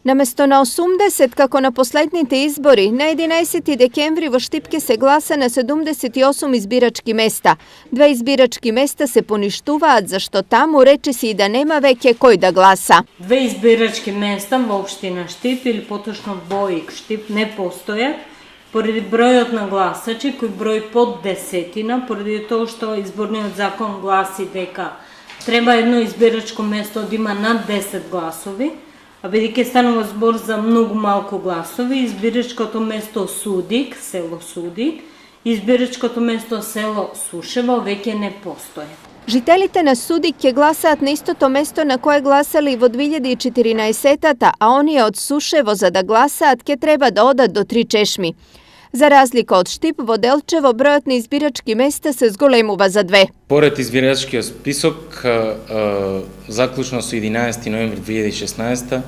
Namesto na 80, kako na последните избори, на 11 декември во Штипке се гласа на 78 избирачки места. 2 избирачки места се поништуваат, зашто таму речиси и да нема веќе кој да гласа. 2 избирачки места во општина Штип или поточно БОИК Штип не постојат, поради бројот на гласачи, кој број под 10, поради тоа што изборниот закон гласи дека треба едно избирачко место да има над 10 гласови, а бидејќи станува збор за многу малку гласови, избирачкото место Судик, село Судик, избирачкото место село Сушево веќе не постои. Жителите на Судик ќе гласаат на истото место на кое гласали во 2014-та, а оние од Сушево за да гласаат ќе треба да одат до 3 чешми. За разлика од Штип, во Делчево бројот на избирачки места се зголемува за 2. Поред избирачкиот список, заклучно со 11 ноември 2016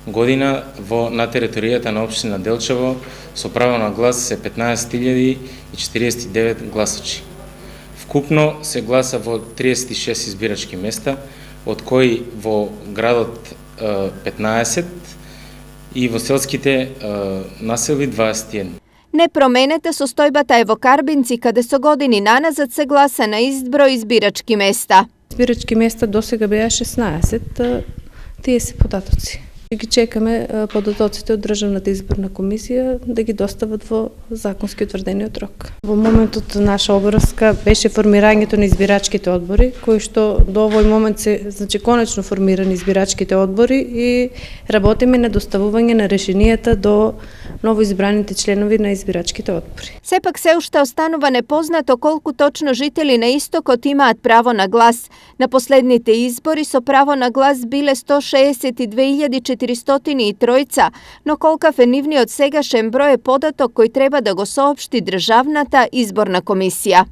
година на територијата на општина Делчево со право на глас се 15.049 гласачи. Вкупно се гласа во 36 избирачки места, од кои во градот 15 и во селските населби 21. Непроменета состојбата е во Карбинци, каде со години наназад се гласа на ист број избирачки места. Избирачки места досега беа 16, тие се податоци. Ги чекаме податоците од Државната изборна комисија да ги достават во законски утврдениот рок. Во моментот наша обврска беше формирањето на избирачките одбори, кои што до овој момент се конечно формирани избирачките одбори и работиме на доставување на решенијата до новоизбраните членови на избирачките одбори. Сепак се уште останува непознато колку точно жители на истокот имаат право на глас. На последните избори со право на глас биле 162.403, но колкав е нивниот сегашен број е податок кој треба да го соопшти Државната изборна комисија.